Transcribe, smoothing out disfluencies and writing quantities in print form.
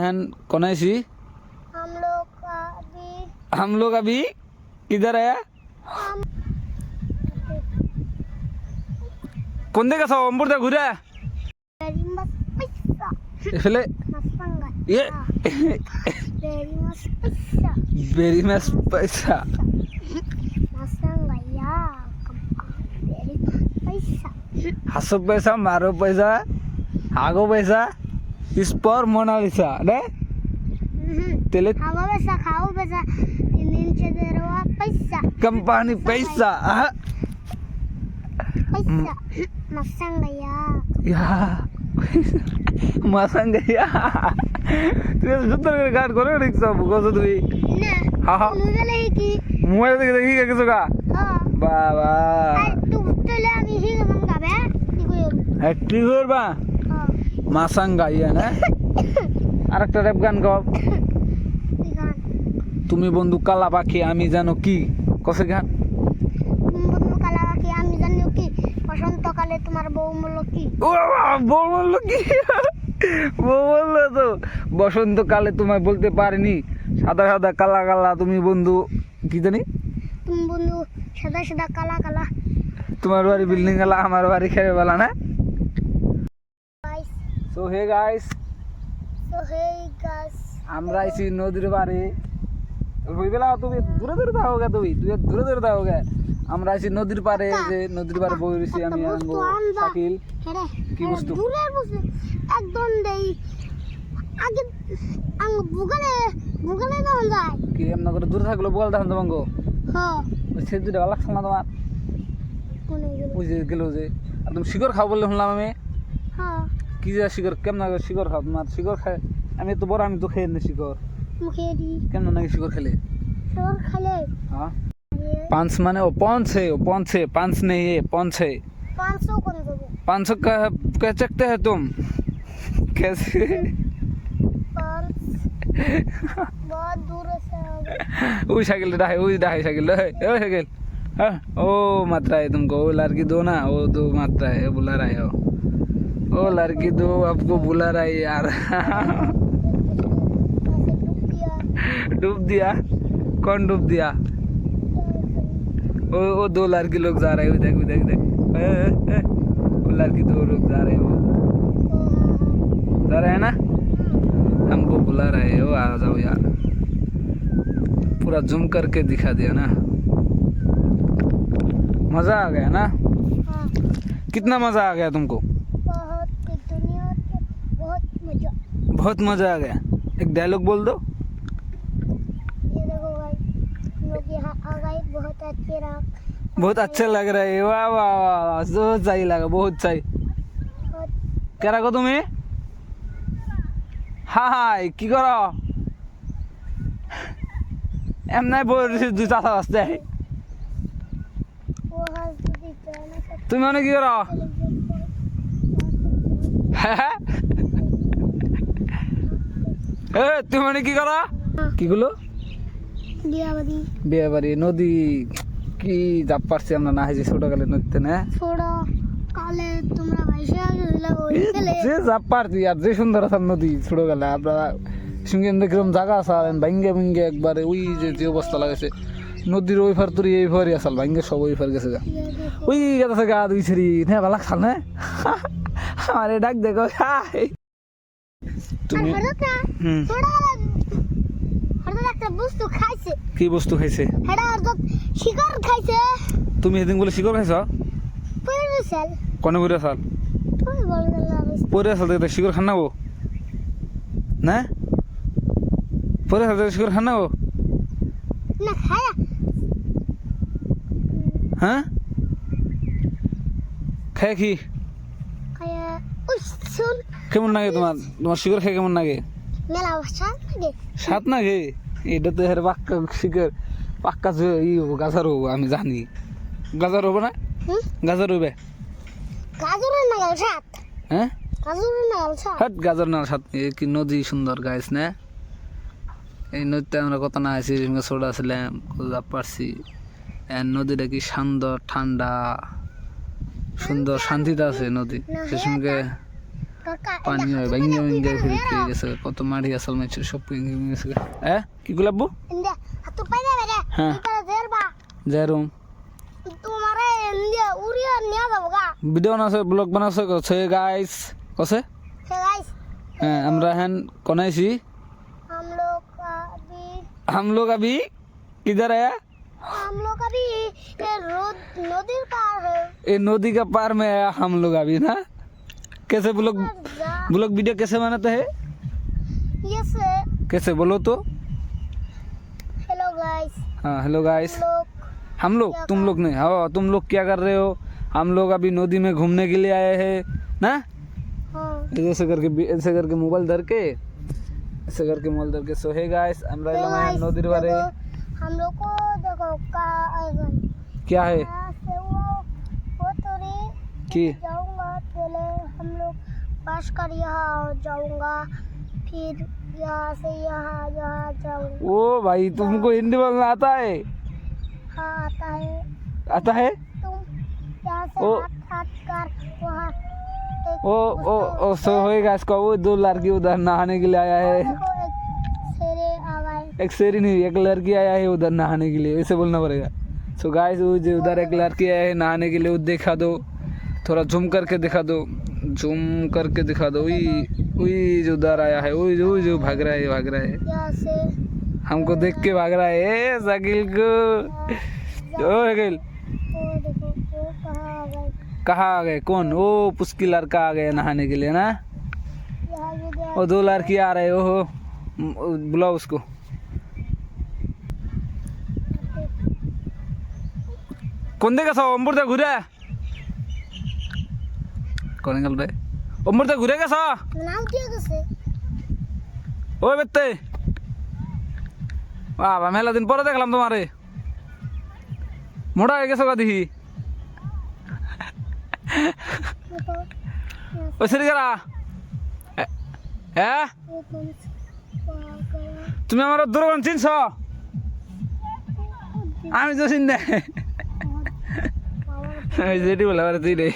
कौन है सी? हम लोग अभी किधर है? कौन देगा सब अंबुर दे घुरे इसलिए ये वेरी मच पैसा हसो पैसा मारो पैसा हागो पैसा इस पर मोनालिसा ने तेले खाओ पैसा नीचे दे रहा पैसा कंपनी पैसा पैसा मसंग या मसंग या तू सुंदर कर गाड़ करो रिक्शा बुको तो तू ना हाँ मुझे नहीं की मोबाइल देखी क्या किसका हाँ बाबा तू चले अभी ही मंगा बे हैट्रिक और बा हाँ मसंग या ना আরেকটা র‍্যাপ গান গাও তুমি বন্ধু কালা পাখি আমি জানো কি কসে গান বন্ধু কালা পাখি আমি জানো কি বসন্তকালে তোমার বউ মূল্য কি ও বউ বললো কি বউ বললো তো বসন্তকালে তোমায় বলতে পারিনি সাদা সাদা কালা কালা তুমি বন্ধু কি জানি তুমি বন্ধু সাদা সাদা কালা কালা তোমার বাড়ি বিল্ডিং গালা আমার বাড়ি খেয়ে বেলা না সো হে গাইস আমরা আইছি নদীর বাড়ি হইবেলা তুমি দূরে দূরে দাওগে তুই দূরে দূরে দাওগে আমরা আইছি নদীর পাড়ে যে নদীর পাড়ে বই রইছি আমি আনবো শাকিল কি বস্তু দূরে বসে একদম দেই আগে আং বুগালে না যায় কি এমন করে দূরে থাকলো বল দাম তোমাঙ্গো হ্যাঁ ওই সে দুটো ভালো লাগছে না তোমার কোনে গেল ওই যে গেল যে আর তুমি শিকড় খাও বললে শুনলাম আমি হ্যাঁ কি যে শিকড় কেমন শিকড় খাও তোমার শিকড় খায় আমি তো বড় আমি তো খেয়ে নি শিকড় মুখে দি কেমন নাকি শিকড় খেলে তোর খালে हाँ पांच माने वो पौन से पांच नहीं है पौन से 500 কোন দেবো 500 का कह सकते हैं तुम कैसे बहुत दूर से वो साइकिल साइकिल हाँ ओ मात्रा है तुमको वो लड़की दो ना वो दो मात्रा है बुला रहा है वो लड़की दो आपको बुला रहा है यार डूब दिया कौन डूब दिया वो दो लड़की लोग जा रहे हैं देख वो लड़की दो लोग जा रहे हैं वो जा रहे हैं ना हमको बुला रहे हैं वो आ जाओ यार पूरा जूम करके दिखा दिया ना मज़ा आ गया ना हाँ कितना मज़ा आ गया तुमको बहुत दुनिया के बहुत मज़ा आ गया एक डायलॉग बोल दो ये देखो भाई हम लोग यहाँ आ गए बहुत अच्छे लग रहे है वाह वाह वाह बहुत सही लगा बहुत सही क्या रखो तुम्हें हाँ हाँ की करो एम नहीं बोल रही दो चाचा वास्ते তুমি মানে কি করো তুমি মানে কি করো কি গুলো বিয়ে বাড়ি নদী কি যাব পারছি আমরা না হয়েছি ছোটকালে নদীতে না কালে তোমরা ভাইসা গেছিলা ওইখানে যে যাব পারছি আর যে সুন্দর আছে নদী ছোটকালে আমরা সঙ্গে কিরকম জায়গা আছে ভাঙ্গে ভাঙ্গে একবারে ওই যে অবস্থা লাগাইছে নদীর ওই ফার তুই এই ফারই আসাল ভাঙ্গে সব ওই ফার গেছে গা ওই গেছে গা দুই ছেড়ি না ভালো লাগছাল না আমারে ডাক দেখো তুমি একটা বস্তু খাইছে কি বস্তু খাইছে এটা অর্থাৎ শিকার খাইছে তুমি এদিন বলে শিকড় খাইছ পরিবেশাল কোনে করে আসাল তুমি বল পরে আসাল দেখতে শিকড় খান নাবো না পরে আসাল দেখতে শিকড় খান নাবো না খায়া হ্যাঁ খায় কি খায়া ওই শুন কেমন লাগে তোমার শিকড় খায় কেমন লাগে মেলা স্বাদ লাগে স্বাদ লাগে এটা তো এর পাক্কা শিকড় পাক্কা ই হবো গাজার হবো আমি জানি গাজার হবো না গাজর হবে গাজরের নাগাল স্বাদ হ্যাঁ গাজরের নাগাল স্বাদ হট গাজর না স্বাদ কি নদী সুন্দর গাইস না এই নদীতে আমরা কত না আছি ছোট আসলাম যাব পারছি নদীটা কি সুন্দর ঠান্ডা সুন্দর শান্তিতে আছে নদী সে সঙ্গে কাকা পানি হয় ভাঙ্গে ভাঙ্গে ফিরে গেছে কত মাটি আসল মাছ সব ভেঙে ভেঙে গেছে কি গুলাবো ইন্দে হাতু পাইদে বেরে হ্যাঁ। ইপারে জেরবা যাইরুম তোমারে ইন্দে উড়িয়া নিয়া যাবো গা ভিডিও বানাছে ব্লগ বানাছে কছে গাইস কছে সে গাইস হ্যাঁ আমরা হ্যান কোনাইছি हम लोग अभी किधर है हम लोग अभी ये रोड नदी पार है ये नदी का पार में आया हम लोग अभी ना कैसे ब्लॉग वीडियो कैसे बनाते हैं ये से कैसे बोलो तो हेलो गाइस हाँ हेलो गाइस लोग हम लोग तुम लोग नहीं हाँ तुम लोग क्या कर रहे हो हम लोग अभी नदी में घूमने के लिए आए हैं ना हाँ ऐसे करके मोबाइल धर के ऐसे करके मोबाइल धर के सो हे गाइस আমরা এলাম নদীর পারে हम लोग को देखो का आएगा क्या है यहाँ से वो तोरी कि जाऊंगा पहले हम लोग पास कर यहाँ जाऊंगा फिर यहाँ से यहाँ जाऊंगा ओ भाई तुमको हिंदी बोलना आता है हाँ आता है तुम यहाँ से ओ। हाथ कर वहाँ एक ओ सो होएगा इसका वो दो लड़की उधर नहाने के लिए आया है देखो एक शेरे आ गए एक शेरी नहीं एक लड़की आया है उधर नहाने के लिए ऐसे बोलना पड़ेगा सो गाइस वो जो उधर एक लड़की आया है नहाने के लिए वो दिखा दो थोड़ा झूम करके दिखा दो वही जो उधर आया है वही जो भाग रहा है यहाँ से हमको देख के भाग रहा है शकील को ओ शकील वो देखो वो कहाँ आ गए कौन वो पुस्की लड़का आ गया नहाने के लिए ना यहाँ ये दे वो दो लड़की आ रहे हो बुलाओ उसको कौन देखा सो अमृता घुरे कौन गल रे अमृता घुरे गेसा नाम क्या कैसे ও বেতে বাবা মেলা দিন পরে দেখলাম তোমারে মোটা হয়ে গেছো গা দেখি देखो ও সিরিগারা হ্যাঁ ये कौन वहाँ गया তুমি আমার দুর্গন চিনছ আমি তো চিন না पावर যেটি বলে তুই রে